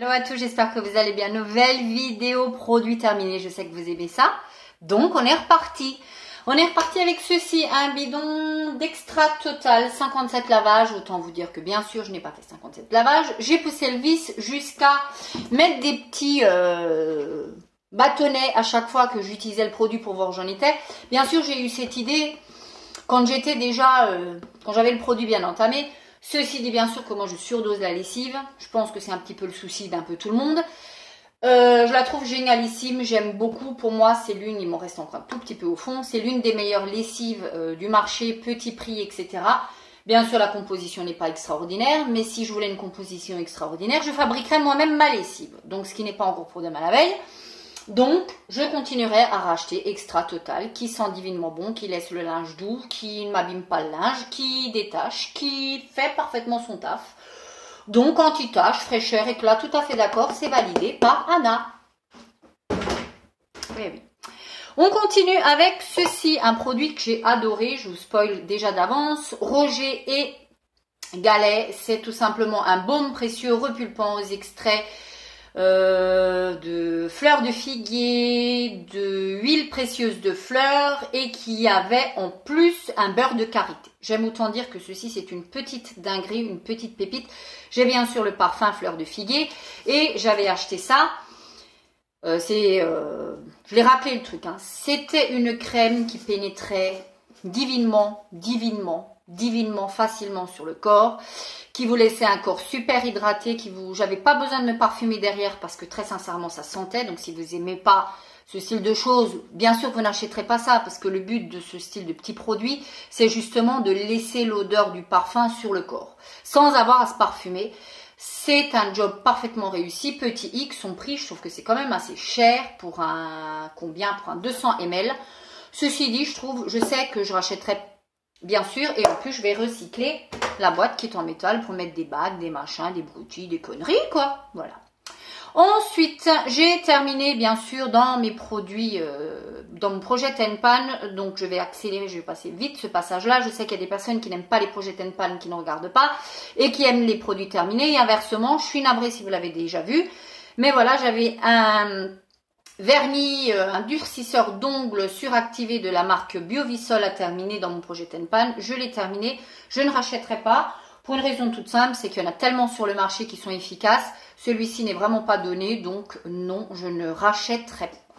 Hello à tous, j'espère que vous allez bien. Nouvelle vidéo produit terminé, je sais que vous aimez ça. Donc on est reparti. On est reparti avec ceci, un bidon d'extra total, 57 lavages. Autant vous dire que bien sûr, je n'ai pas fait 57 lavages. J'ai poussé le vis jusqu'à mettre des petits bâtonnets à chaque fois que j'utilisais le produit pour voir où j'en étais. Bien sûr, j'ai eu cette idée quand j'étais déjà, quand j'avais le produit bien entamé. Ceci dit bien sûr que moi je surdose la lessive. Je pense que c'est un petit peu le souci d'un peu tout le monde. Je la trouve génialissime, j'aime beaucoup. Pour moi, c'est l'une, il m'en reste encore un tout petit peu au fond, c'est l'une des meilleures lessives du marché, petit prix, etc. Bien sûr, la composition n'est pas extraordinaire, mais si je voulais une composition extraordinaire, je fabriquerais moi-même ma lessive. Donc, ce qui n'est pas encore pour demain la veille. Donc, je continuerai à racheter Extra Total, qui sent divinement bon, qui laisse le linge doux, qui ne m'abîme pas le linge, qui détache, qui fait parfaitement son taf. Donc, anti-tache, fraîcheur, éclat, tout à fait d'accord, c'est validé par Anna. Oui, oui. On continue avec ceci, un produit que j'ai adoré, je vous spoil déjà d'avance. Roger et Galet, c'est tout simplement un baume précieux repulpant aux extraits de fleurs de figuier, de huile précieuse de fleurs et qui avait en plus un beurre de karité. J'aime autant dire que ceci c'est une petite dinguerie, une petite pépite. J'ai bien sûr le parfum fleur de figuier et j'avais acheté ça. Je l'ai rappelé le truc, hein. C'était une crème qui pénétrait divinement facilement sur le corps, qui vous laissait un corps super hydraté, j'avais pas besoin de me parfumer derrière parce que très sincèrement ça sentait. Donc si vous aimez pas ce style de choses, bien sûr vous n'achèterez pas ça parce que le but de ce style de petits produits, c'est justement de laisser l'odeur du parfum sur le corps sans avoir à se parfumer. C'est un job parfaitement réussi. Petit X, son prix, je trouve que c'est quand même assez cher pour un 200 ml. Ceci dit, je sais que je rachèterai bien sûr, et en plus je vais recycler la boîte qui est en métal pour mettre des bagues, des machins, des broutilles, des conneries quoi, voilà. Ensuite, j'ai terminé bien sûr dans mes produits, dans mon projet Tenpan, donc je vais accélérer, je vais passer vite ce passage-là. Je sais qu'il y a des personnes qui n'aiment pas les projets Tenpan, qui ne regardent pas, et qui aiment les produits terminés, et inversement, je suis navrée si vous l'avez déjà vu, mais voilà, j'avais un vernis, un durcisseur d'ongles suractivé de la marque Biovisol à terminer dans mon projet Tenpan. Je l'ai terminé, je ne rachèterai pas pour une raison toute simple, c'est qu'il y en a tellement sur le marché qui sont efficaces. Celui-ci n'est vraiment pas donné, donc non, je ne rachèterai pas.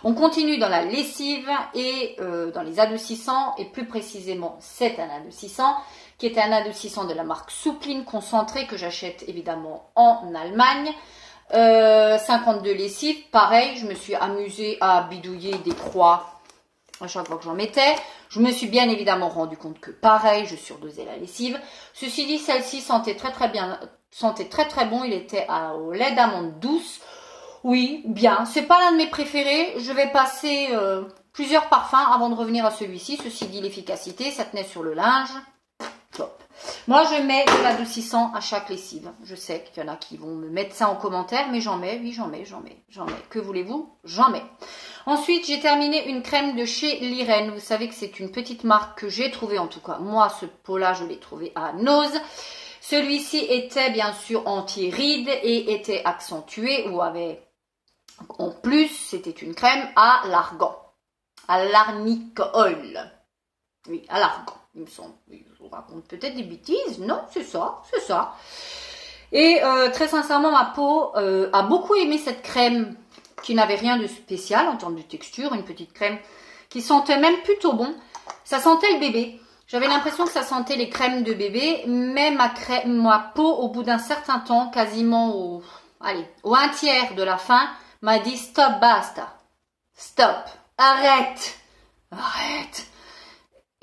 On continue dans la lessive et dans les adoucissants, et plus précisément c'est un adoucissant qui est un adoucissant de la marque Soupline concentré que j'achète évidemment en Allemagne. 52 lessives, pareil, je me suis amusée à bidouiller des croix à chaque fois que j'en mettais. Je me suis bien évidemment rendu compte que pareil, je surdosais la lessive. Ceci dit, celle-ci sentait très bien, sentait très bon. Il était au lait d'amande douce. Oui, bien. C'est pas l'un de mes préférés. Je vais passer plusieurs parfums avant de revenir à celui-ci. Ceci dit, l'efficacité, ça tenait sur le linge. Top. Moi, je mets de l'adoucissant à chaque lessive. Je sais qu'il y en a qui vont me mettre ça en commentaire, mais j'en mets, oui, j'en mets. Que voulez-vous? J'en mets. Ensuite, j'ai terminé une crème de chez Liren. Vous savez que c'est une petite marque que j'ai trouvée, en tout cas, moi, ce pot-là, je l'ai trouvé à Nose. Celui-ci était bien sûr anti-rides et était accentué ou avait, en plus, c'était une crème à l'argan, à l'arnicole. Oui, à l'argan. Il me semble, je vous raconte peut-être des bêtises, non, c'est ça. Et très sincèrement, ma peau a beaucoup aimé cette crème qui n'avait rien de spécial en termes de texture, une petite crème qui sentait même plutôt bon. Ça sentait le bébé. J'avais l'impression que ça sentait les crèmes de bébé, mais ma peau, au bout d'un certain temps, quasiment au 1/3 de la fin, m'a dit stop, basta, stop, arrête.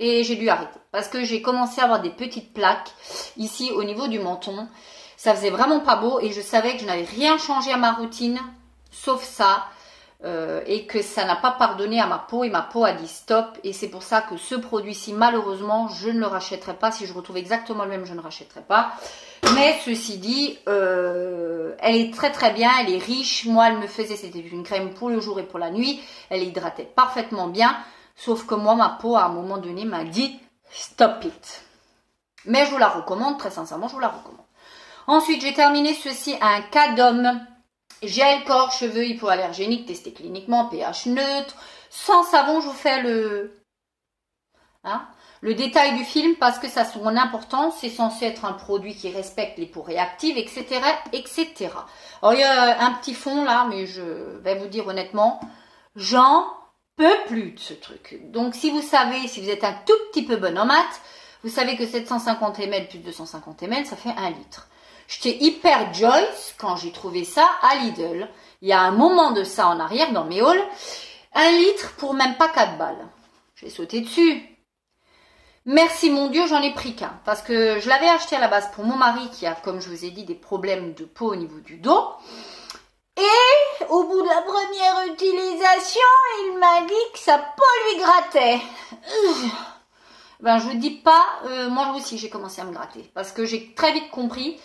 Et j'ai dû arrêter parce que j'ai commencé à avoir des petites plaques ici au niveau du menton. Ça faisait vraiment pas beau et je savais que je n'avais rien changé à ma routine sauf ça et que ça n'a pas pardonné à ma peau et ma peau a dit stop. Et c'est pour ça que ce produit-ci, malheureusement, je ne le rachèterai pas. Si je retrouve exactement le même, je ne rachèterai pas. Mais ceci dit, elle est très bien, elle est riche. Moi, elle me faisait, c'était une crème pour le jour et pour la nuit. Elle hydratait parfaitement bien. Sauf que moi, ma peau, à un moment donné, m'a dit « Stop it ». Mais je vous la recommande, très sincèrement, je vous la recommande. Ensuite, j'ai terminé ceci, un Cadom gel corps cheveux hypoallergénique testé cliniquement, pH neutre, sans savon. Je vous fais le détail du film parce que ça a son importance. C'est censé être un produit qui respecte les peaux réactives, etc., etc. Alors, il y a un petit fond là, mais je vais vous dire honnêtement, j'en peux plus de ce truc. Donc, si vous savez, si vous êtes un tout petit peu bon en maths, vous savez que 750 ml plus 250 ml, ça fait 1 litre. J'étais hyper joyce quand j'ai trouvé ça à Lidl. Il y a un moment de ça en arrière dans mes hauls. 1 litre pour même pas 4 balles. J'ai sauté dessus. Merci mon Dieu, j'en ai pris qu'un. Parce que je l'avais acheté à la base pour mon mari qui a, comme je vous ai dit, des problèmes de peau au niveau du dos. Et au bout de la première utilisation, il m'a dit que sa peau lui grattait. Ben, je vous dis pas, moi aussi j'ai commencé à me gratter. Parce que j'ai très vite compris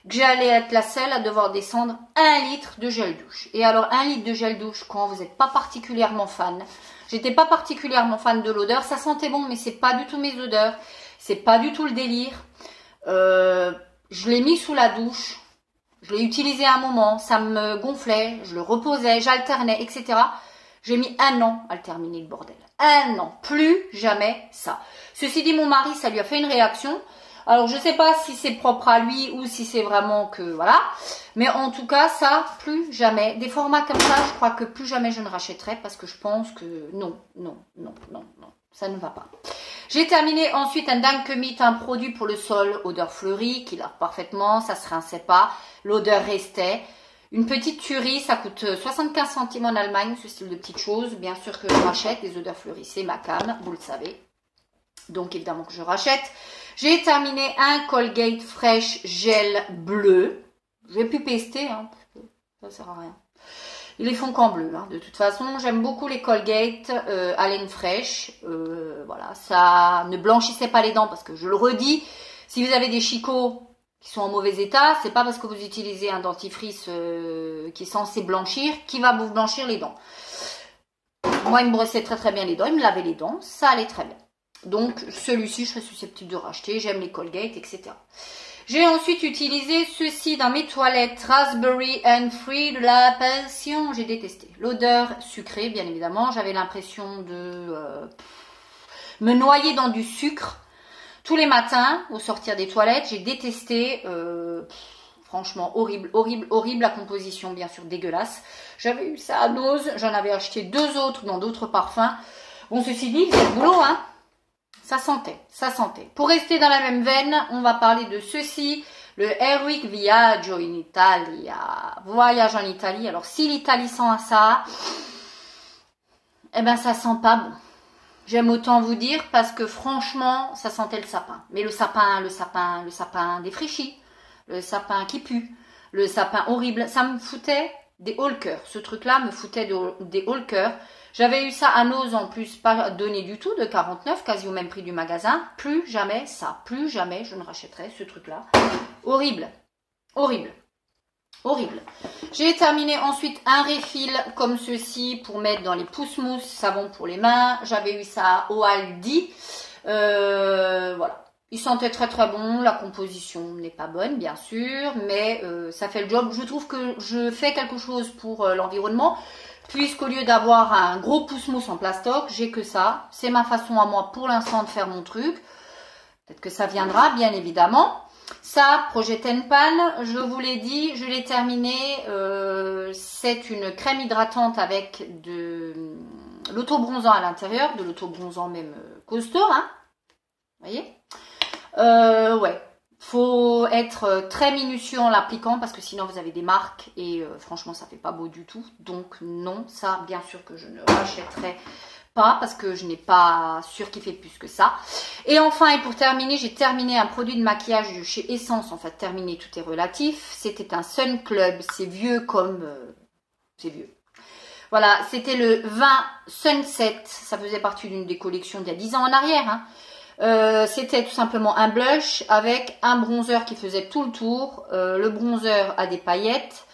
que j'allais être la seule à devoir descendre 1 litre de gel douche. Et alors 1 litre de gel douche, quand vous n'êtes pas particulièrement fan, j'étais pas particulièrement fan de l'odeur, ça sentait bon, mais c'est pas du tout mes odeurs, c'est pas du tout le délire. Je l'ai mis sous la douche, je l'ai utilisé un moment, ça me gonflait, je le reposais, j'alternais, etc. J'ai mis 1 an à le terminer le bordel. 1 an, plus jamais ça. Ceci dit, mon mari, ça lui a fait une réaction. Alors, je sais pas si c'est propre à lui ou si c'est vraiment que, voilà. Mais en tout cas, ça, plus jamais. Des formats comme ça, je crois que plus jamais je ne rachèterai parce que je pense que non, ça ne va pas. J'ai terminé ensuite un Dankemit, un produit pour le sol, odeur fleurie, qui lave parfaitement, ça se rinçait pas, l'odeur restait. Une petite tuerie, ça coûte 75 centimes en Allemagne, ce style de petites choses. Bien sûr que je rachète, les odeurs fleuries, c'est ma cam, vous le savez. Donc évidemment que je rachète. J'ai terminé un Colgate Fresh Gel bleu. Je vais plus pester, hein, ça sert à rien. Ils les font qu'en bleu, hein. De toute façon, j'aime beaucoup les Colgate haleine fraîche. Voilà, ça ne blanchissait pas les dents parce que je le redis, si vous avez des chicots qui sont en mauvais état, c'est pas parce que vous utilisez un dentifrice qui est censé blanchir qui va vous blanchir les dents. Moi, il me brossait très très bien les dents, il me lavait les dents, ça allait très bien. Donc, celui-ci, je serais susceptible de racheter. J'aime les Colgate, etc. J'ai ensuite utilisé ceci dans mes toilettes. Raspberry and Free de la passion. J'ai détesté. L'odeur sucrée, bien évidemment. J'avais l'impression de me noyer dans du sucre tous les matins au sortir des toilettes. J'ai détesté. Franchement, horrible, horrible, horrible. La composition, bien sûr, dégueulasse. J'avais eu ça à Nose. J'en avais acheté 2 autres dans d'autres parfums. Bon, ceci dit, c'est le boulot, hein. Ça sentait, ça sentait. Pour rester dans la même veine, on va parler de ceci, le Airwick Viaggio in Italia. Voyage en Italie. Alors, si l'Italie sent ça, eh ben, ça sent pas bon. J'aime autant vous dire parce que franchement, ça sentait le sapin. Mais le sapin défraîchi, le sapin qui pue, le sapin horrible, ça me foutait des hauts le cœur. Ce truc-là me foutait des hauts le cœur. J'avais eu ça à Nose en plus, pas donné du tout, de 49, quasi au même prix du magasin. Plus jamais ça, plus jamais je ne rachèterai ce truc-là. Horrible, horrible, horrible. J'ai terminé ensuite un refill comme ceci pour mettre dans les pousse-mousse, savon pour les mains. J'avais eu ça au Aldi. Voilà. Il sentait très très bon, la composition n'est pas bonne bien sûr, mais ça fait le job. Je trouve que je fais quelque chose pour l'environnement. Puisqu'au lieu d'avoir un gros pouce-mousse en plastoc, j'ai que ça. C'est ma façon à moi pour l'instant de faire mon truc. Peut-être que ça viendra, bien évidemment. Ça, Projet Tenpan, je vous l'ai dit, je l'ai terminé. C'est une crème hydratante avec de l'autobronzant à l'intérieur, de l'autobronzant même costaud, hein. Vous voyez? Ouais. Faut être très minutieux en l'appliquant parce que sinon vous avez des marques et franchement ça fait pas beau du tout. Donc non, ça bien sûr que je ne rachèterai pas parce que je n'ai pas surkiffé plus que ça. Et enfin et pour terminer, j'ai terminé un produit de maquillage de chez Essence. En fait, terminé, tout est relatif. C'était un Sun Club, c'est vieux comme... c'est vieux. Voilà, c'était le 20 Sunset. Ça faisait partie d'une des collections d'il y a 10 ans en arrière, hein. C'était tout simplement un blush avec un bronzer qui faisait tout le tour. Le bronzer a des paillettes.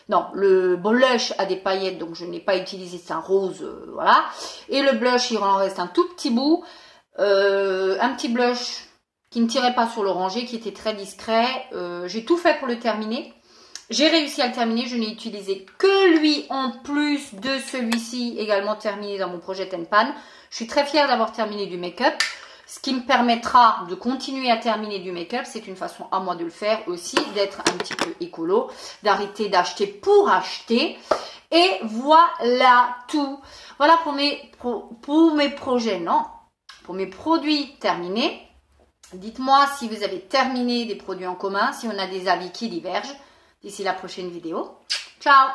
Non, le blush a des paillettes, donc je n'ai pas utilisé, c'est un rose, voilà. Et le blush, il en reste un tout petit bout. Un petit blush qui ne tirait pas sur l'oranger, qui était très discret. J'ai tout fait pour le terminer. J'ai réussi à le terminer, je n'ai utilisé que lui en plus de celui-ci également terminé dans mon projet Tenpan. Je suis très fière d'avoir terminé du make-up. Ce qui me permettra de continuer à terminer du make-up, c'est une façon à moi de le faire aussi, d'être un petit peu écolo, d'arrêter d'acheter pour acheter. Et voilà tout. Voilà pour mes projets, non, pour mes produits terminés. Dites-moi si vous avez terminé des produits en commun, si on a des avis qui divergent. D'ici la prochaine vidéo. Ciao!